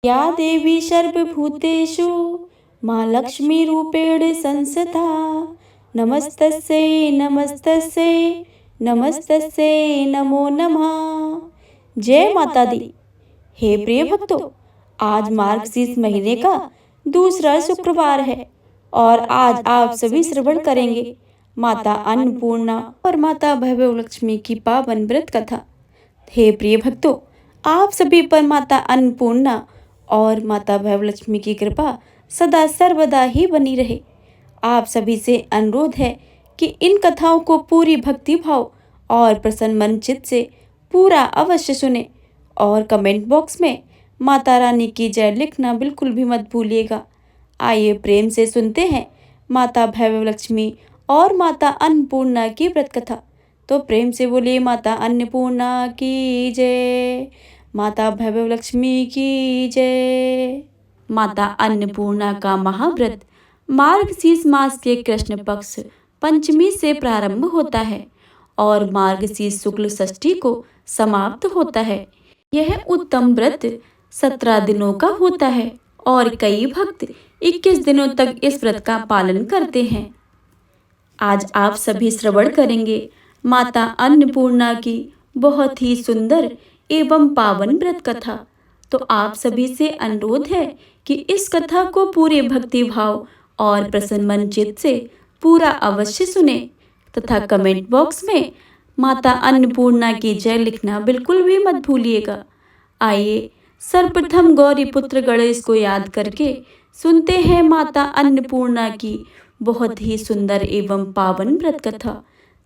या देवी सर्वभूतेषु माँ लक्ष्मीरूपेण संस्थिता नमस्तस्यै नमस्तस्यै नमस्तस्यै नमो नमः। जय माता दी। हे प्रिय भक्तों, आज मार्गशीर्ष महीने का दूसरा शुक्रवार है और आज आप सभी श्रवण करेंगे माता अन्नपूर्णा और माता भैरव लक्ष्मी की पावन व्रत कथा। हे प्रिय भक्तों, आप सभी पर माता अन्नपूर्णा और माता भैरव लक्ष्मी की कृपा सदा सर्वदा ही बनी रहे। आप सभी से अनुरोध है कि इन कथाओं को पूरी भक्ति भाव और प्रसन्न मन चित्त से पूरा अवश्य सुने और कमेंट बॉक्स में माता रानी की जय लिखना बिल्कुल भी मत भूलिएगा। आइए प्रेम से सुनते हैं माता भैरव लक्ष्मी और माता अन्नपूर्णा की व्रत कथा। तो प्रेम से बोलिए माता अन्नपूर्णा की जय, माता भैरव लक्ष्मी की जय। माता अन्नपूर्णा का महाव्रत मार्गशीर्ष मास के कृष्ण पक्ष पंचमी से प्रारंभ होता है और मार्गशीर्ष शुक्ल षष्ठी को समाप्त होता है। यह उत्तम व्रत 17 दिनों का होता है और कई भक्त 21 दिनों तक इस व्रत का पालन करते हैं। आज आप सभी श्रवण करेंगे माता अन्नपूर्णा की बहुत ही सुंदर एवं पावन व्रत कथा। तो आप सभी से अनुरोध है कि इस कथा को पूरे भक्ति भाव और प्रसन्न मन चित्त से पूरा अवश्य सुने तथा कमेंट बॉक्स में माता अन्नपूर्णा की जय लिखना बिल्कुल भी मत भूलिएगा। आइए सर्वप्रथम गौरी पुत्र गणेश को याद करके सुनते हैं माता अन्नपूर्णा की बहुत ही सुंदर एवं पावन व्रत कथा।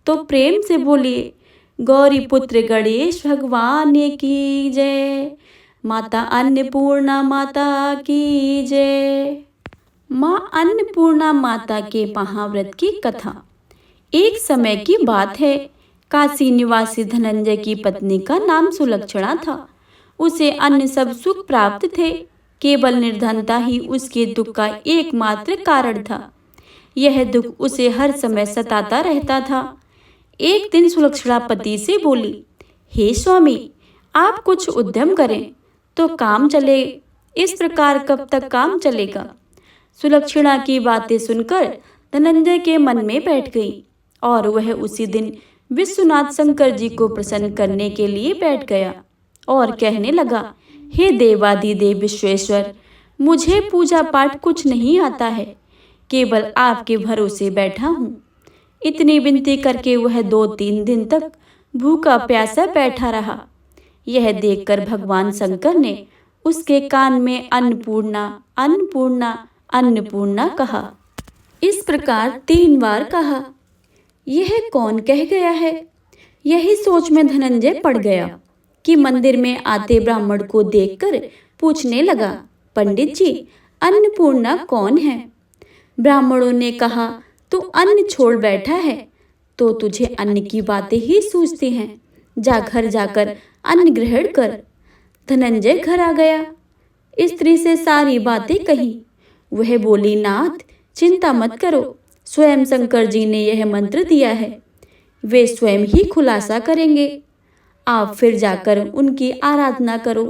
तो प्रेम से बोलिए गौरी पुत्र गणेश भगवान की जय, माता अन्नपूर्णा माता की जय। माँ अन्नपूर्णा माता के महाव्रत की कथा। एक समय की बात है, काशी निवासी धनंजय की पत्नी का नाम सुलक्षणा था। उसे अन्य सब सुख प्राप्त थे, केवल निर्धनता ही उसके दुख का एकमात्र कारण था। यह दुख उसे हर समय सताता रहता था। एक दिन सुलक्षणा पति से बोली, हे स्वामी, आप कुछ उद्यम करें तो काम चले, इस प्रकार कब तक काम चलेगा। सुलक्षणा की बातें सुनकर धनंजय के मन में बैठ गई और वह उसी दिन विश्वनाथ शंकर जी को प्रसन्न करने के लिए बैठ गया और कहने लगा, हे देवादिदेव विश्वेश्वर, मुझे पूजा पाठ कुछ नहीं आता है, केवल आपके भरोसे बैठा हूँ। इतनी विनती करके वह 2-3 दिन तक भूखा प्यासा बैठा रहा। यह देखकर भगवान शंकर ने उसके कान में अन्नपूर्णा अन्नपूर्णा अन्नपूर्णा कहा। इस प्रकार 3 बार कहा। यह कौन कह गया है? यही सोच में धनंजय पड़ गया कि मंदिर में आते ब्राह्मण को देखकर पूछने लगा, पंडित जी, अन्नपूर्णा कौन है? ब्राह्मणों ने कहा, तू अन्न छोड़ बैठा है तो तुझे अन्न की बातें ही सूझती हैं। जा घर जाकर अन्न ग्रहण कर। धनंजय घर आ गया, स्त्री से सारी बातें कही। वह बोली, नाथ, चिंता मत करो, स्वयं शंकर जी ने यह मंत्र दिया है, वे स्वयं ही खुलासा करेंगे। आप फिर जाकर उनकी आराधना करो।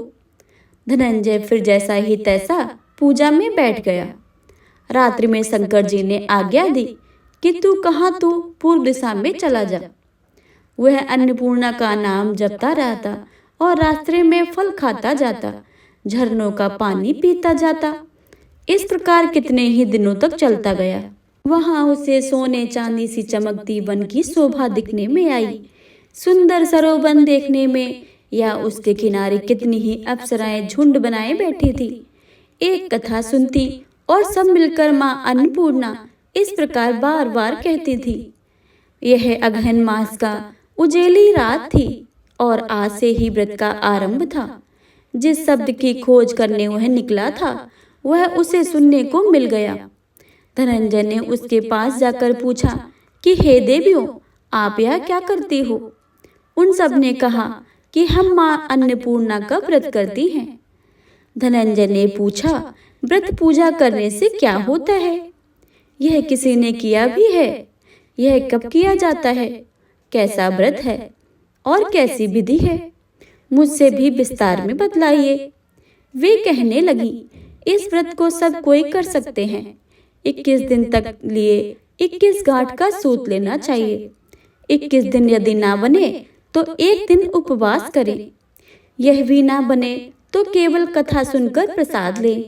धनंजय फिर जैसा ही तैसा पूजा में बैठ गया। रात्रि में शंकर जी ने आज्ञा दी कि तू पूर्व दिशा में चला जा। वह अन्नपूर्णा का नाम जपता रहता और रास्ते में फल खाता जाता, झरनों का पानी पीता जाता। इस प्रकार कितने ही दिनों तक चलता गया। वहां उसे सोने चांदी सी चमकती वन की शोभा दिखने में आई। सुंदर सरोवर देखने में या उसके किनारे कितनी ही अप्सराएं झुंड बनाए बैठी थी। एक कथा सुनती और सब मिलकर माँ अन्नपूर्णा इस प्रकार बार बार कहती थी। यह अगहन मास का उजेली रात थी और आज से ही व्रत का आरंभ था। जिस शब्द की खोज करने वह निकला था वह उसे सुनने को मिल गया। धनंजय ने उसके पास जाकर पूछा कि हे देवियों, आप यह क्या करती हो? उन सब ने कहा कि हम माँ अन्नपूर्णा का व्रत करती हैं। धनंजय ने पूछा, व्रत पूजा करने से क्या होता है? यह किसी ने किया भी है? यह कब किया जाता है? कैसा व्रत है और कैसी विधि है? मुझसे भी विस्तार में बतलाइए। वे कहने लगी, इस व्रत को सब कोई कर सकते हैं। 21 दिन तक लिए 21 गांठ का सूत लेना चाहिए। 21 दिन यदि ना बने तो एक दिन उपवास करें। यह भी ना बने तो केवल कथा सुनकर प्रसाद लें।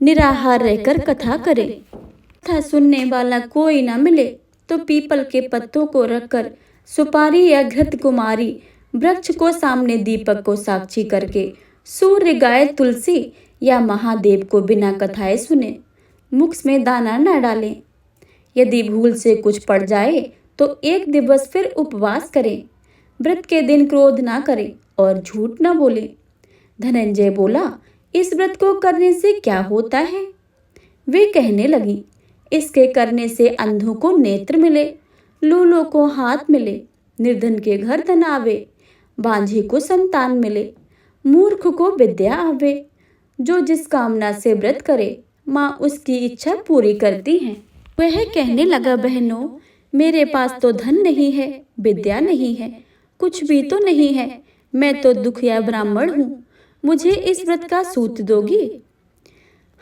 निराहार रहकर कथा करें। कथा सुनने वाला कोई ना मिले तो पीपल के पत्तों को रखकर सुपारी या घृत कुमारी वृक्ष को सामने दीपक को साक्षी करके सूर्य, गाय, तुलसी या महादेव को बिना कथाएं सुने मुख में दाना न डालें। यदि भूल से कुछ पड़ जाए तो एक दिवस फिर उपवास करें। व्रत के दिन क्रोध ना करें और झूठ न बोले। धनंजय बोला, इस व्रत को करने से क्या होता है? वे कहने लगी, इसके करने से अंधों को नेत्र मिले, लूलों को हाथ मिले, निर्धन के घर धन आवे, बांझे को संतान मिले, मूर्ख को विद्या आवे। जो जिस कामना से व्रत करे माँ उसकी इच्छा पूरी करती है। वह कहने लगा, बहनों, मेरे पास तो धन नहीं है, विद्या नहीं है, कुछ भी तो नहीं है। मैं तो दुखिया ब्राह्मण हूँ, मुझे इस व्रत का सूत दोगी?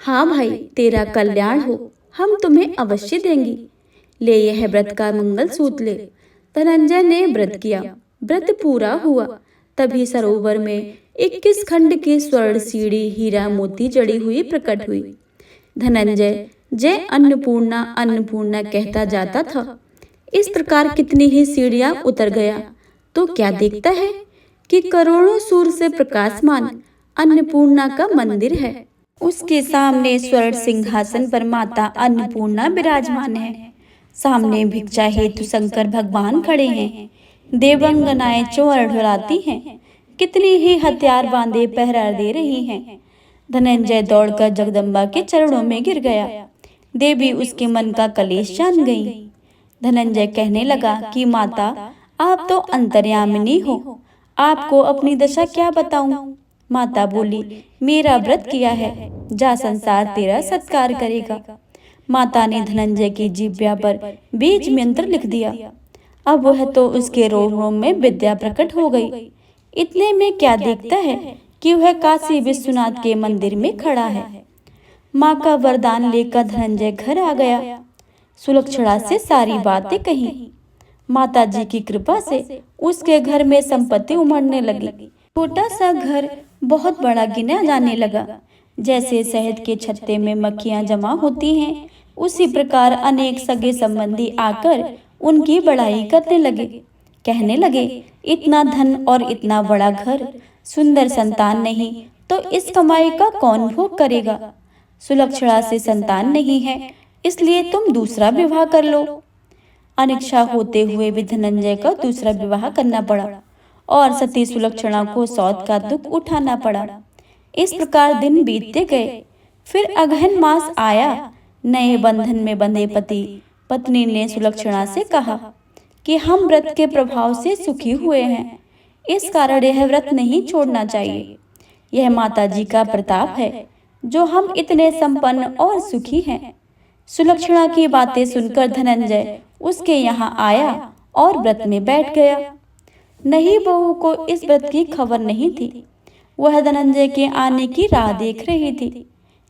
हाँ भाई, तेरा कल्याण हो, हम तुम्हें अवश्य देंगी। ले यह व्रत का मंगल सूत ले। धनंजय ने व्रत किया। व्रत पूरा हुआ। तभी सरोवर में 21 खंड की स्वर्ण सीढ़ी हीरा मोती जड़ी हुई प्रकट हुई। धनंजय जय अन्नपूर्णा अन्नपूर्णा कहता जाता था। इस प्रकार कितनी ही सीढ़ियां उतर गया तो क्या देखता है कि करोड़ों सूर्य से प्रकाशमान अन्नपूर्णा का मंदिर है। उसके सामने स्वर्ण सिंहासन पर माता अन्नपूर्णा विराजमान है। सामने भिक्षा हेतु शंकर भगवान खड़े हैं। देवंगनाएं चोर ढुलाती हैं। कितनी ही हथियार बांधे पहरा दे रही हैं। धनंजय दौड़कर जगदम्बा के चरणों में गिर गया। देवी उसके मन का कलेश जान गई। धनंजय कहने लगा कि माता, आप तो अंतर्यामिनी हो, आपको अपनी दशा क्या बताऊं? माता बोली, मेरा व्रत किया है, जा संसार तेरा सत्कार करेगा। माता ने धनंजय की जिह्वा पर बीज मंत्र लिख दिया। अब वह तो उसके रोम रोम में विद्या प्रकट हो गई। इतने में क्या देखता है कि वह काशी विश्वनाथ के मंदिर में खड़ा है। माँ का वरदान लेकर धनंजय घर आ गया। सुलक्षणा से सारी बातें कही। माता जी की कृपा से उसके घर में संपत्ति उमड़ने लगी। छोटा सा घर बहुत बड़ा गिना जाने लगा। जैसे शहद के छत्ते में मक्खियां जमा होती हैं, उसी प्रकार अनेक सगे संबंधी आकर उनकी बड़ाई करने लगे। कहने लगे, इतना धन और इतना बड़ा घर, सुंदर संतान नहीं तो इस कमाई का कौन भोग करेगा? सुलक्षणा से संतान नहीं है, इसलिए तुम दूसरा विवाह कर लो। अनिच्छा होते हुए भी धनंजय का दूसरा विवाह करना पड़ा और सती सुलक्षणा को सौत का दुख उठाना पड़ा। इस प्रकार दिन बीतते गए। फिर अगहन मास आया। नए बंधन में बंधे पति पत्नी ने सुलक्षणा से कहा कि हम व्रत के प्रभाव से सुखी हुए हैं, इस कारण यह व्रत नहीं छोड़ना चाहिए। यह माता जी का प्रताप है जो हम इतने संपन्न और सुखी हैं। सुलक्षणा की बातें सुनकर धनंजय उसके यहाँ आया और व्रत में बैठ गया। नहीं बहू को इस व्रत की खबर नहीं थी। वह धनंजय के आने की राह देख रही थी।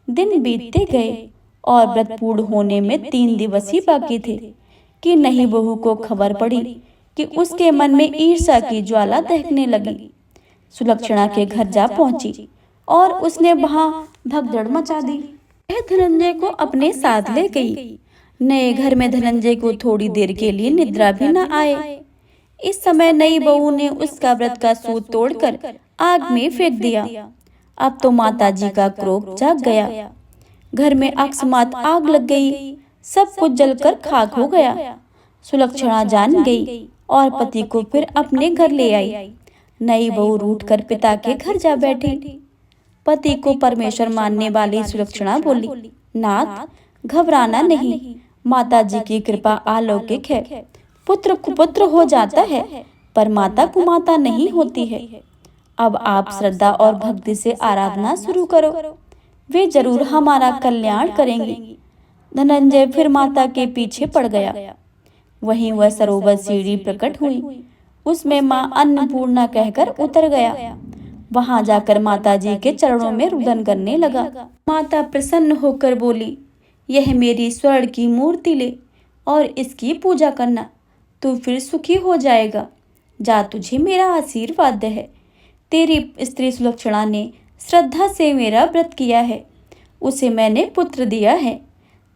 दिन बीतते गए और व्रत पूर्ण होने में 3 दिवस ही बाकी थे कि नहीं बहू को खबर पड़ी कि उसके मन में ईर्ष्या की ज्वाला दहकने लगी। सुलक्षणा के घर जा पहुंची और उसने वहां भगदड़ मचा दी। वह धनंजय को अपने साथ ले गई। नए घर में धनंजय को थोड़ी देर के लिए निद्रा भी न आए। इस समय नई बहू ने उसका व्रत का सूत तोड़कर आग में फेंक दिया। अब तो माता जी का क्रोध जाग गया। घर में अकस्मात आग लग गई। सब कुछ जलकर खाक हो गया। सुलक्षणा जान गई और पति को फिर अपने घर ले आई। नई बहू रूठकर पिता के घर जा बैठी। पति को परमेश्वर मानने वाली सुलक्षणा बोली, नाथ, घबराना नहीं, माता जी की कृपा अलौकिक है। पुत्र कुपुत्र हो जाता है पर माता कुमाता नहीं होती है। अब आप श्रद्धा और भक्ति से आराधना शुरू करो, वे जरूर हमारा कल्याण करेंगी। धनंजय फिर माता के पीछे पड़ गया। वहीं वह सरोवर सीढ़ी प्रकट हुई। उसमें माँ अन्नपूर्णा कहकर उतर गया। वहां जाकर माता जी के चरणों में रुदन करने लगा। माता प्रसन्न होकर बोली, यह मेरी स्वर्ण की मूर्ति ले और इसकी पूजा करना, तू फिर सुखी हो जाएगा। जा, तुझे मेरा आशीर्वाद है। तेरी स्त्री सुलक्षणा ने श्रद्धा से मेरा व्रत किया है, उसे मैंने पुत्र दिया है।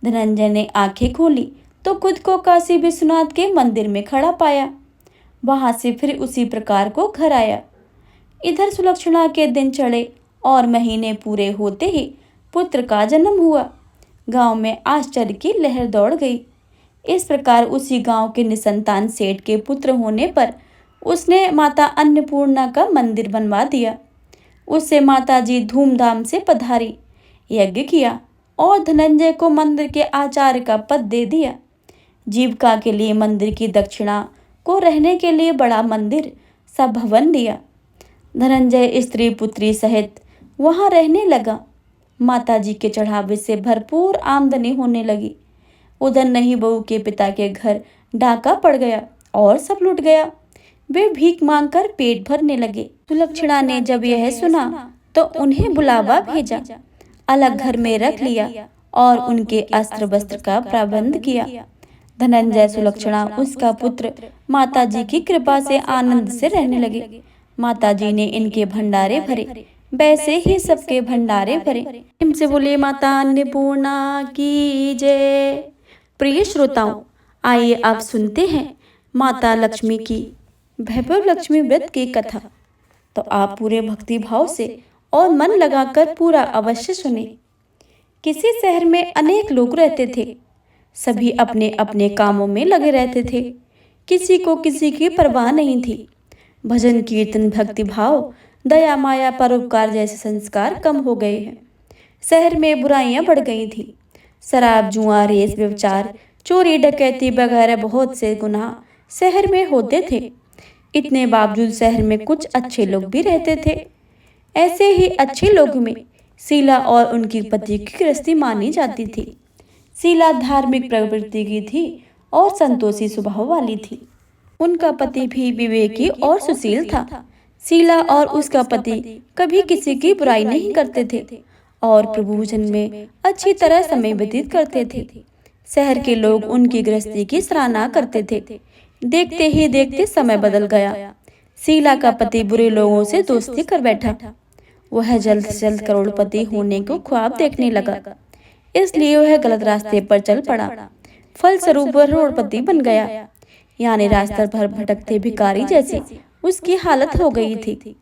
धनंजय ने आंखें खोली तो खुद को काशी विश्वनाथ के मंदिर में खड़ा पाया। वहां से फिर उसी प्रकार को घर आया। इधर सुलक्षणा के दिन चढ़े और महीने पूरे होते ही पुत्र का जन्म हुआ। गांव में आश्चर्य की लहर दौड़ गई। इस प्रकार उसी गांव के निसंतान सेठ के पुत्र होने पर उसने माता अन्नपूर्णा का मंदिर बनवा दिया। उससे माता जी धूमधाम से पधारी, यज्ञ किया और धनंजय को मंदिर के आचार्य का पद दे दिया। जीविका के लिए मंदिर की दक्षिणा को रहने के लिए बड़ा मंदिर सा भवन दिया। धनंजय स्त्री पुत्री सहित वहां रहने लगा। माता जी के चढ़ावे से भरपूर आमदनी होने लगी। उधर नहीं बहू के पिता के घर डाका पड़ गया और सब लुट गया। वे भीख मांगकर पेट भरने लगे। सुलक्षणा ने जब यह सुना तो उन्हें बुलावा भेजा, अलग घर में रख लिया और उनके अस्त्र वस्त्र का प्रबंध किया। धनंजय, सुलक्षणा, उसका पुत्र माता जी की कृपा से आनंद से रहने लगे। माता जी ने इनके भंडारे भरे, वैसे ही सबके भंडारे भरे। इनसे बोले माता अन्नपूर्णा की जय। प्रिय श्रोताओं, आइए आप सुनते हैं माता लक्ष्मी की वैभव लक्ष्मी व्रत की कथा। तो आप पूरे भक्ति भाव से और मन लगाकर पूरा अवश्य सुने। किसी शहर में अनेक लोग रहते थे। सभी अपने अपने कामों में लगे रहते थे। किसी को किसी की परवाह नहीं थी। भजन कीर्तन, भक्ति भाव, दया माया, परोपकार जैसे संस्कार कम हो गए हैं। शहर में बुराइयां बढ़ गई थी। शराब, जुआ, रेस, व्यभिचार, चोरी, डकैती वगैरह बहुत से गुनाह शहर में होते थे। इतने बावजूद शहर में कुछ अच्छे लोग भी रहते थे। ऐसे ही अच्छे लोगों में शीला और उनकी पति की गृहस्थी मानी जाती थी। शीला धार्मिक प्रवृत्ति की थी और संतोषी स्वभाव वाली थी। उनका पति भी विवेकी और सुशील था। शीला और उसका पति कभी किसी की बुराई नहीं करते थे और प्रभु भजन में अच्छी तरह समय व्यतीत करते थे। शहर के लोग उनकी गृहस्थी की सराहना करते थे। देखते ही देखते समय बदल गया। शीला का पति बुरे लोगों से दोस्ती कर बैठा। वह जल्द से जल्द करोड़पति होने को ख्वाब देखने लगा, इसलिए वह गलत रास्ते पर चल पड़ा। फलस्वरूप वह करोड़पति बन गया, यानी रास्ते पर भटकते भिखारी जैसी उसकी हालत हो गई थी।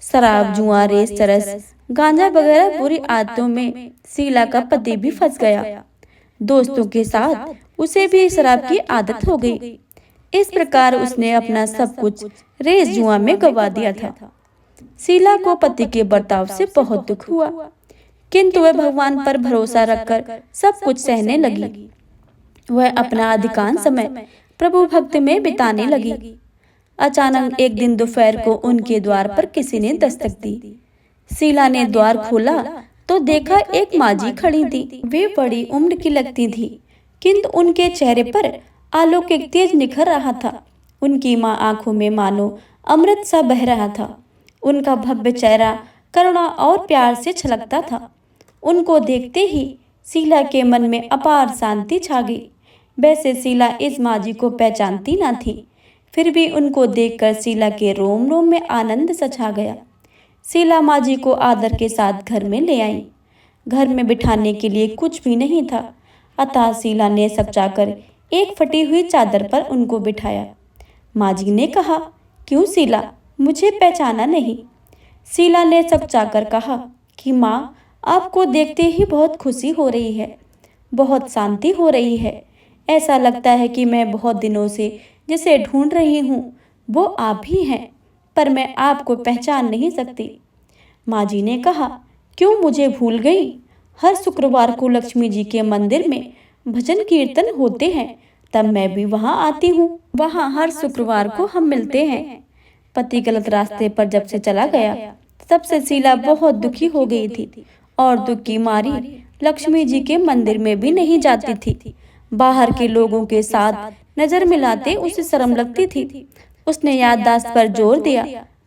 शराब, जुआ, रेस, चरस, गांजा वगैरह बुरी आदतों में शीला का पति भी फंस गया। दोस्तों के साथ उसे भी शराब की आदत हो गई। इस प्रकार उसने अपना सब कुछ रेस, जुआ में गवा दिया था। शीला को पति के बर्ताव से बहुत दुख हुआ, किंतु वह भगवान पर भरोसा रखकर सब कुछ सहने लगी। वह अपना अधिकांश समय प्रभु भक्ति में बिताने लगी। अचानक एक दिन दोपहर को उनके द्वार पर किसी ने दस्तक दी। शीला ने द्वार खोला तो देखा एक माजी खड़ी थी। वे बड़ी उम्र की लगती थी, किंतु उनके चेहरे पर अलौकिक तेज निखर रहा था। उनकी माँ आंखों में मानो अमृत सा बह रहा था। उनका भव्य चेहरा करुणा और प्यार से छलकता था। उनको देखते ही शीला के मन में अपार शांति छा गई। वैसे शीला इस माजी को पहचानती न थी, फिर भी उनको देखकर शीला के रोम रोम में आनंद सा छा गया। शीला माजी को आदर के साथ घर में ले आई। घर में बिठाने के लिए कुछ भी नहीं था, अतः शीला ने सकचाकर एक फटी हुई चादर पर उनको बिठाया। माजी ने कहा, क्यों शीला, मुझे पहचाना नहीं? शीला ने सकचाकर कहा कि माँ, आपको देखते ही बहुत खुशी हो रही है, बहुत शांति हो रही है। ऐसा लगता है कि मैं बहुत दिनों से जिसे ढूंढ रही हूँ वो आप ही हैं, पर मैं आपको पहचान नहीं सकती। माजी ने कहा, क्यों मुझे भूल गई? हर शुक्रवार को लक्ष्मी जी के मंदिर में भजन कीर्तन होते हैं, तब मैं भी वहाँ आती हूँ। वहाँ हर शुक्रवार को हम मिलते हैं। पति गलत रास्ते पर जब से चला गया तब से शीला बहुत दुखी हो गई थी और दुख की मारी लक्ष्मी जी के मंदिर में भी नहीं जाती थी। बाहर के लोगों के साथ नजर मिलाते उसे शर्म लगती थी। उसने याददाश्त पर जोर दिया,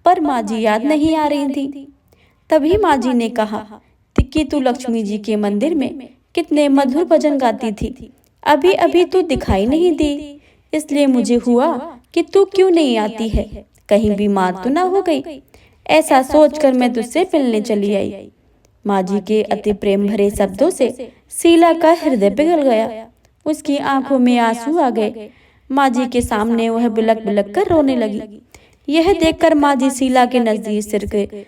पर माँ जी याद नहीं आ रही थी। तभी माँ जी ने कहा कि तू लक्ष्मी जी के मंदिर में कितने मधुर भजन गाती थी, अभी अभी तू दिखाई नहीं दी, इसलिए मुझे हुआ कि तू क्यों नहीं आती है, कहीं बीमार तो ना हो गई। ऐसा सोचकर मैं तुझसे मिलने चली आई। माँ जी के अति प्रेम भरे शब्दों से शीला का हृदय पिघल गया। उसकी आंखों में आंसू आ गए। माँ जी के सामने वह बिलक बिलक कर रोने लगी। यह देखकर माँ जी शीला के नजदीक सिर गए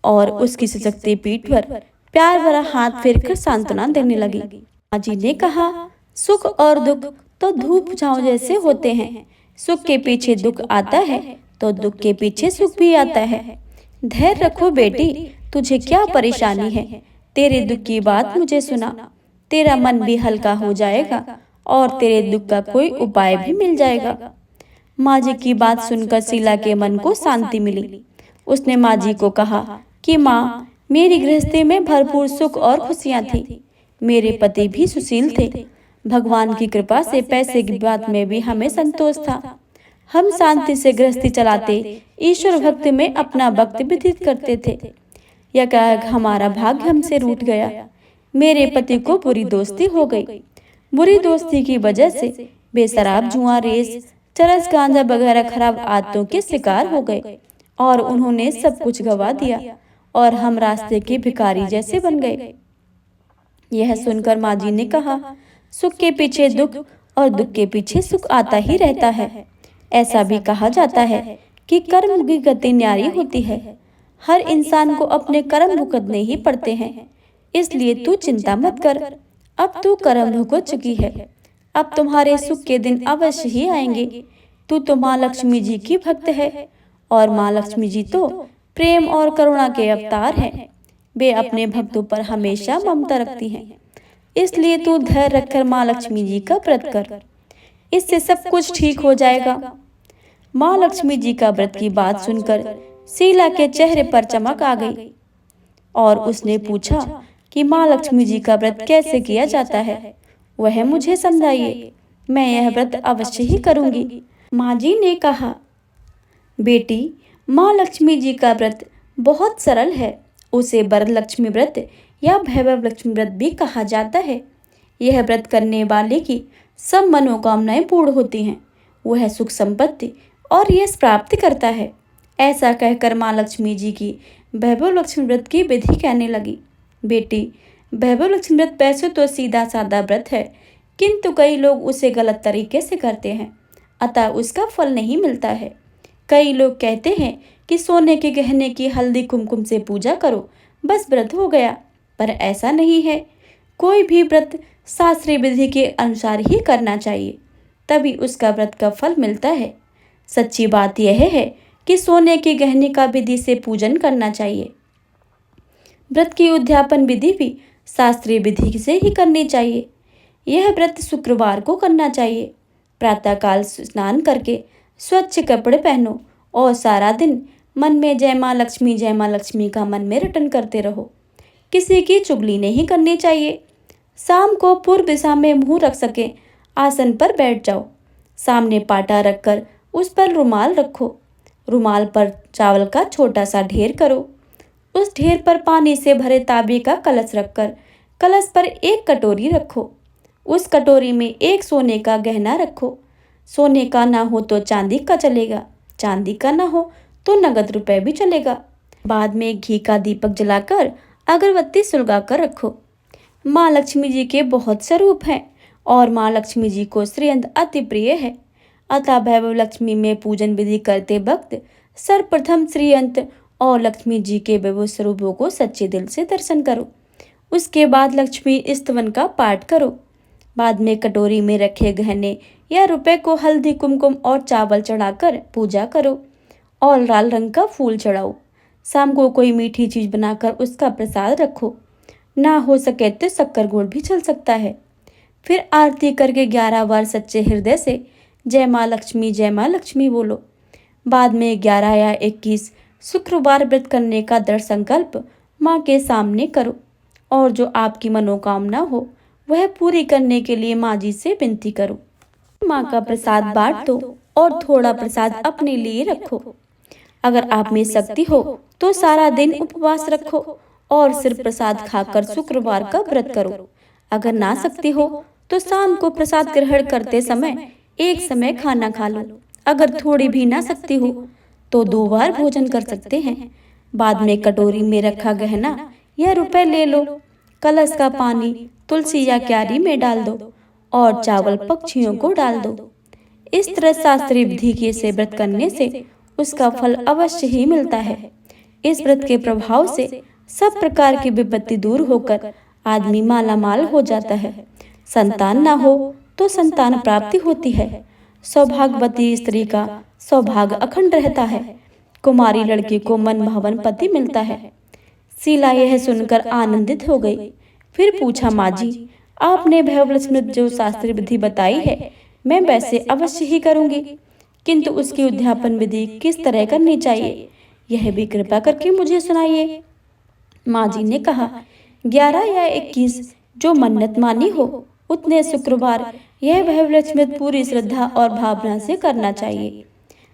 और उसकी सजगती पीठ पर प्यार भरा हाथ फेरकर सांत्वना देने लगी। माँ जी ने कहा, सुख और दुख तो धूप छांव जैसे होते हैं। सुख के पीछे दुख आता है तो दुख के पीछे सुख भी आता है। धैर्य रखो बेटी, तुझे क्या परेशानी है? तेरे दुख की बात मुझे सुना, तेरा मन भी हल्का हो जाएगा और तेरे दुख का कोई उपाय भी मिल जाएगा। माँ जी की बात सुनकर शीला के मन को शांति मिली। उसने माँ जी को कहा कि माँ, मेरी गृहस्थी में भरपूर सुख और खुशियाँ थी। मेरे पति भी सुशील थे। भगवान की कृपा से पैसे की बात में भी हमें संतोष था। हम शांति से गृहस्थी चलाते, ईश्वर भक्ति में अपना वक्त व्यतीत करते थे। यह क्या हमारा भाग्य हमसे रूठ गया। मेरे पति को बुरी दोस्ती हो गई। बुरी दोस्ती की वजह से वे शराब, जुआ, रेस, चरस, गांजा वगैरह खराब आदतों के शिकार हो गए और उन्होंने सब कुछ गवा दिया और हम रास्ते के भिखारी जैसे बन गए। यह सुनकर माँ जी ने कहा, सुख के पीछे दुख और दुख के पीछे सुख आता ही रहता है। ऐसा भी कहा जाता है कि कर्म की गति न्यारी होती है। हर इंसान को अपने कर्म भुगतने ही पड़ते हैं, इसलिए तू चिंता मत कर। अब तू कर्म भुगत चुकी है, अब तुम्हारे सुख के दिन अवश्य ही आएंगे। तू तो माँ लक्ष्मी जी की भक्त है और माँ लक्ष्मी जी तो प्रेम और करुणा के अवतार हैं। वे अपने भक्तों पर हमेशा ममता रखती हैं, इसलिए तू धैर्य रखकर माँ लक्ष्मी जी का व्रत कर, इससे सब कुछ ठीक हो जाएगा। माँ लक्ष्मी जी का व्रत की बात सुनकर शीला के चेहरे पर चमक आ गई और उसने पूछा कि माँ लक्ष्मी जी का व्रत कैसे किया जाता है, वह मुझे समझाइए, मैं यह व्रत अवश्य ही करूंगी। माँ जी ने कहा, बेटी, माँ लक्ष्मी जी का व्रत बहुत सरल है। उसे वरलक्ष्मी व्रत या भैरव लक्ष्मी व्रत भी कहा जाता है। यह व्रत करने वाले की सब मनोकामनाएं पूर्ण होती हैं। वह सुख संपत्ति और यश प्राप्त करता है। ऐसा कहकर माँ लक्ष्मी जी की वैभव लक्ष्मी व्रत की विधि कहने लगी। बेटी, वैभव लक्ष्मी व्रत वैसे तो सीधा साधा व्रत है, किंतु कई लोग उसे गलत तरीके से करते हैं, अतः उसका फल नहीं मिलता है। कई लोग कहते हैं कि सोने के गहने की हल्दी कुमकुम से पूजा करो, बस व्रत हो गया, पर ऐसा नहीं है। कोई भी व्रत शास्त्रीय विधि के अनुसार ही करना चाहिए, तभी उसका व्रत का फल मिलता है। सच्ची बात यह है कि सोने के गहने का विधि से पूजन करना चाहिए। व्रत की उद्यापन विधि भी शास्त्रीय विधि से ही करनी चाहिए। यह व्रत शुक्रवार को करना चाहिए। प्रातःकाल स्नान करके स्वच्छ कपड़े पहनो और सारा दिन मन में जय माँ लक्ष्मी का मन में रटन करते रहो। किसी की चुगली नहीं करनी चाहिए। शाम को पूर्व दिशा में मुंह रख सके आसन पर बैठ जाओ। सामने पाटा रखकर उस पर रुमाल रखो। रुमाल पर चावल का छोटा सा ढेर करो। उस ढेर पर पानी से भरे तांबे का कलश रखकर कलश पर एक कटोरी रखो। उस कटोरी में एक सोने का गहना रखो। सोने का ना हो तो चांदी का चलेगा, चांदी का ना हो तो नगद रुपए भी चलेगा। बाद में घी का दीपक जलाकर अगरबत्ती सुलगाकर रखो। माँ लक्ष्मी जी के बहुत स्वरूप हैं और माँ लक्ष्मी जी को श्रीअंत अति प्रिय है, अतः वैभव लक्ष्मी में पूजन विधि करते वक्त सर्वप्रथम श्रीअंत और लक्ष्मी जी के वैभव स्वरूपों को सच्चे दिल से दर्शन करो। उसके बाद लक्ष्मी स्तवन का पाठ करो। बाद में कटोरी में रखे गहने या रुपए को हल्दी कुमकुम और चावल चढ़ाकर पूजा करो और लाल रंग का फूल चढ़ाओ। शाम को कोई मीठी चीज बनाकर उसका प्रसाद रखो। ना हो सके तो शक्कर गुड़ भी चल सकता है। फिर आरती करके 11 बार सच्चे हृदय से जय माँ लक्ष्मी बोलो। बाद में 11 या 21 शुक्रवार व्रत करने का दृढ़ संकल्प माँ के सामने करो और जो आपकी मनोकामना हो वह पूरी करने के लिए माँ जी से विनती करो। माँ का प्रसाद बांट दो और थोड़ा प्रसाद अपने लिए रखो। अगर आप में शक्ति हो तो सारा दिन उपवास रखो और सिर्फ प्रसाद खाकर शुक्रवार का व्रत करो। अगर ना शक्ति हो तो शाम को प्रसाद ग्रहण करते समय एक समय खाना खा लो। अगर थोड़ी भी ना शक्ति हो तो 2 बार भोजन कर सकते हैं। बाद में कटोरी में रखा गहना या रुपए ले लो। कलश का पानी तुलसी या क्यारी में डाल दो और चावल पक्षियों को डाल दो। इस तरह शास्त्रीय विधि से व्रत करने से उसका फल अवश्य ही मिलता है। इस व्रत के प्रभाव से सब प्रकार की विपत्ति दूर होकर आदमी माला माल हो जाता है। संतान ना हो तो संतान प्राप्ति होती है। सौभाग्यवती स्त्री का सौभाग्य अखंड रहता है। कुमारी लड़की को मन भावन पति मिलता है। शीला यह सुनकर आनंदित हो गई। फिर पूछा, माँ जी, आपने भैरवलक्ष्मी जो शास्त्रीय विधि बताई है मैं वैसे अवश्य ही करूंगी, किंतु उसकी उद्यापन विधि किस तरह करनी चाहिए यह भी कृपा करके मुझे सुनाइए। माँ जी ने कहा, 11 या 21 जो मन्नत मानी हो उतने शुक्रवार यह भैरवलक्ष्मी पूरी श्रद्धा और भावना से करना चाहिए।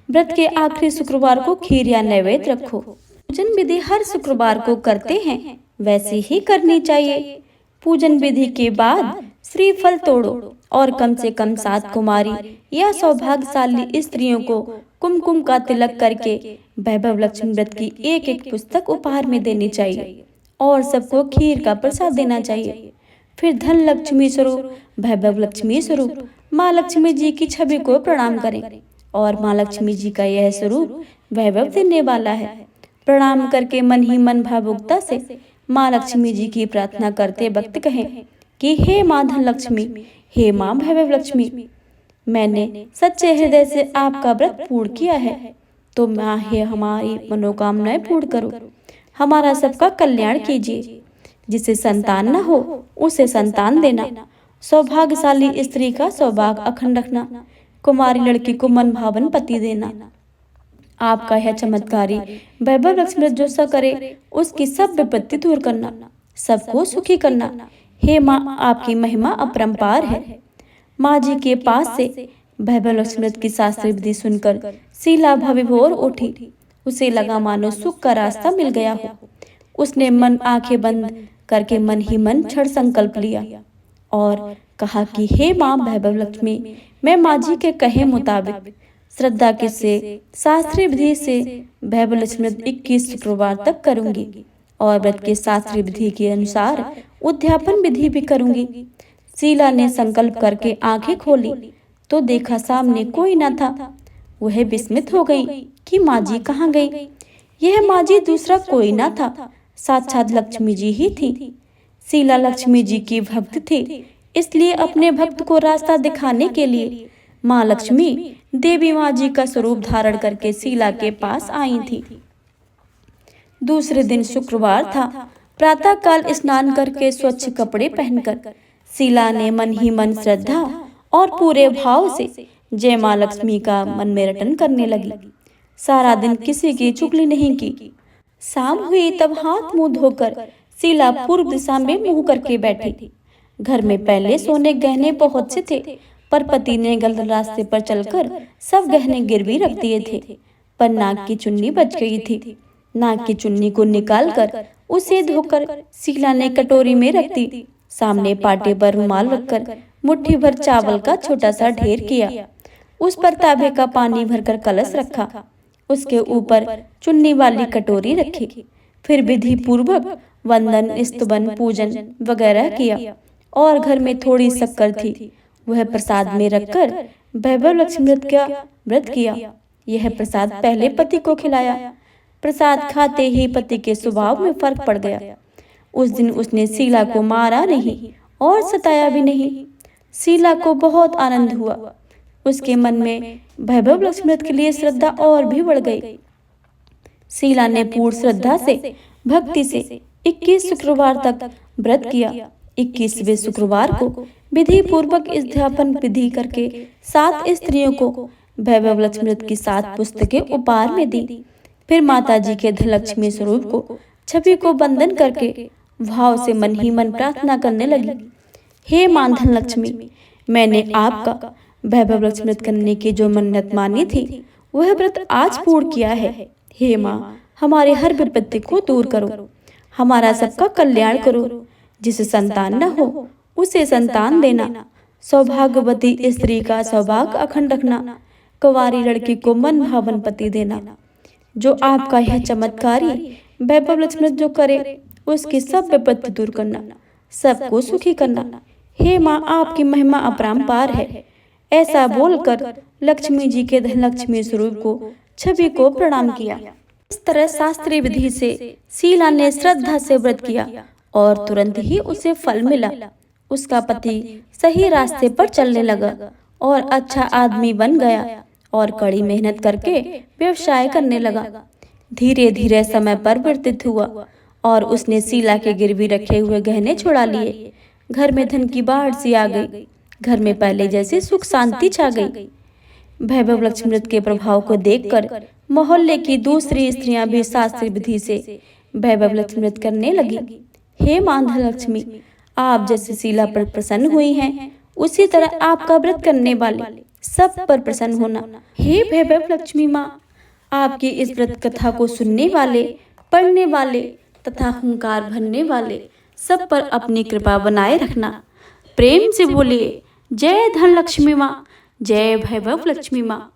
व्रत के आखिरी शुक्रवार को खीर या नैवेद्य रखो। पूजन विधि हर शुक्रवार को करते हैं वैसी ही करनी चाहिए। पूजन विधि के बाद श्रीफल तोड़ो और कम से कम 7 कुमारी या सौभाग्यशाली स्त्रियों को कुमकुम का तिलक करके वैभव लक्ष्मी व्रत की एक पुस्तक उपहार में देनी चाहिए और सबको खीर का प्रसाद देना चाहिए। फिर धन लक्ष्मी स्वरूप वैभव लक्ष्मी स्वरूप माँ लक्ष्मी जी की छवि को प्रणाम करें और माँ लक्ष्मी जी का यह स्वरूप वैभव देने वाला है। प्रणाम करके मन ही मन भावुकता से माँ लक्ष्मी जी की प्रार्थना करते वक्त कहें कि हे माँ धन लक्ष्मी, हे माँ वैभव लक्ष्मी, मैंने सच्चे हृदय से आपका व्रत पूर्ण किया है, तो माँ हे हमारी मनोकामनाएं पूर्ण करो, हमारा सबका कल्याण कीजिए। जिसे संतान न हो उसे संतान देना, सौभाग्यशाली स्त्री का सौभाग्य अखंड रखना, कुमारी लड़की को मन भावन पति देना। आपका यह चमत्कारी वैभव लक्ष्मी जो सा करे उसकी सब विपत्ति दूर करना, सबको सुखी करना। हे माँ, आपकी महिमा अपरंपार है। माँ जी के पास से वैभव लक्ष्मी की शास्त्रीय विधि सुनकर शीला भविभोर उठी। उसे लगा मानो सुख का रास्ता मिल गया हो। उसने मन आंखें बंद करके मन ही मन क्षण संकल्प लिया और कहा कि हे माँ वैभव लक्ष्मी, मैं माँ जी के कहे मुताबिक श्रद्धा के से शास्त्रीय विधि से वैभव लक्ष्मी 21 शुक्रवार तक करूंगी और व्रत के शास्त्रीय विधि के अनुसार उद्यापन विधि भी करूंगी। शीला ने संकल्प करके आंखें खोली तो देखा सामने कोई न था। वह विस्मित हो गई कि माँ जी कहाँ गई। यह माँ जी दूसरा कोई न था, साक्षात लक्ष्मी जी ही थी। शीला लक्ष्मी जी की भक्त थी, इसलिए अपने भक्त को रास्ता दिखाने के लिए माँ लक्ष्मी देवी माँ जी का स्वरूप धारण करके शीला के पास आई थी। दूसरे दिन शुक्रवार था। प्रातः काल स्नान करके स्वच्छ कपड़े पहनकर शीला ने मन ही मन श्रद्धा और पूरे भाव से जय माँ लक्ष्मी का मन में रटन करने लगी। सारा दिन किसी की चुगली नहीं की। शाम हुई तब हाथ मुंह धोकर शीला पूर्व दिशा में मुंह करके बैठी। घर में पहले सोने गहने बहुत से थे, पर पति ने गलत रास्ते पर चलकर सब गहने गिरवी रख दिए थे। पर नाक की चुन्नी बच गई थी। नाक की चुन्नी को निकालकर उसे धोकर शीला ने कटोरी में रख दी। सामने पाटे पर रुमाल रखकर मुट्ठी भर चावल का छोटा सा ढेर किया। उस पर तांबे का पानी भरकर कलश रखा। उसके ऊपर चुन्नी वाली कटोरी रखी। फिर विधि पूर्वक वंदन, स्तुवन, पूजन वगैरह किया और घर में थोड़ी शक्कर थी, वह प्रसाद में रखकर वैभव लक्ष्मी व्रत किया। यह प्रसाद पहले पति को खिलाया। प्रसाद खाते ही पति के स्वभाव में फर्क पड़ गया। उस दिन उसने शीला को मारा नहीं और सताया भी नहीं। शीला को बहुत आनंद हुआ। उसके मन में वैभव लक्ष्मी के लिए श्रद्धा और भी बढ़ गई। शीला ने पूर्ण श्रद्धा से भक्ति से 21 शुक्रवार तक व्रत किया। 21वें शुक्रवार को विधि पूर्वक उद्यापन विधि करके 7 स्त्रियों को वैभव लक्ष्मी की 7 पुस्तकें उपहार में दी। फिर माता जी के धनलक्ष्मी स्वरूप को छवि को बंधन करके भाव से मन ही मन प्रार्थना करने लगी। हे मां धनलक्ष्मी, मैंने आपका वैभव लक्ष्मी करने की जो मन्नत मानी थी वह व्रत आज पूर्ण किया है। हे माँ, हमारे हर विपत्ति को दूर करो, हमारा सबका कल्याण करो। जिसे संतान न हो उसे संतान देना, सौभाग्यवती स्त्री का सौभाग्य अखंड रखना, कुंवारी लड़की को मन भावन पति देना। जो आपका यह चमत्कारी वैभव लक्ष्मी जो करे उसकी सब विपत्ति दूर करना, सबको सुखी करना। हे माँ, आपकी महिमा अपरंपार है। ऐसा बोलकर लक्ष्मी जी के धन लक्ष्मी स्वरूप को छवि को प्रणाम किया। इस तरह शास्त्रीय विधि से शीला ने श्रद्धा से व्रत किया और तुरंत ही उसे फल मिला। उसका पति सही रास्ते पर चलने लगा और अच्छा आदमी बन गया और कड़ी मेहनत करके व्यवसाय करने लगा। धीरे धीरे समय पर व्यतीत हुआ और उसने शीला के गिरवी रखे हुए गहने छुड़ा लिए। घर में धन की बाढ़ सी आ गई। घर में पहले जैसे सुख शांति छा गई। वैभव लक्ष्मी व्रत के प्रभाव को देखकर मोहल्ले की दूसरी स्त्रियां भी शास्त्रीय विधि से वैभव लक्ष्मी व्रत करने लगी। हे मां धनलक्ष्मी, आप जैसे शीला पर प्रसन्न हुई हैं, उसी तरह आपका व्रत करने वाले सब पर प्रसन्न होना। हे वैभव लक्ष्मी माँ, आपकी इस व्रत कथा को सुनने वाले, पढ़ने वाले तथा हुंकार भरने वाले सब पर अपनी कृपा बनाए रखना। प्रेम से बोलिए जय धनलक्ष्मी माँ, जय वैभव लक्ष्मी माँ।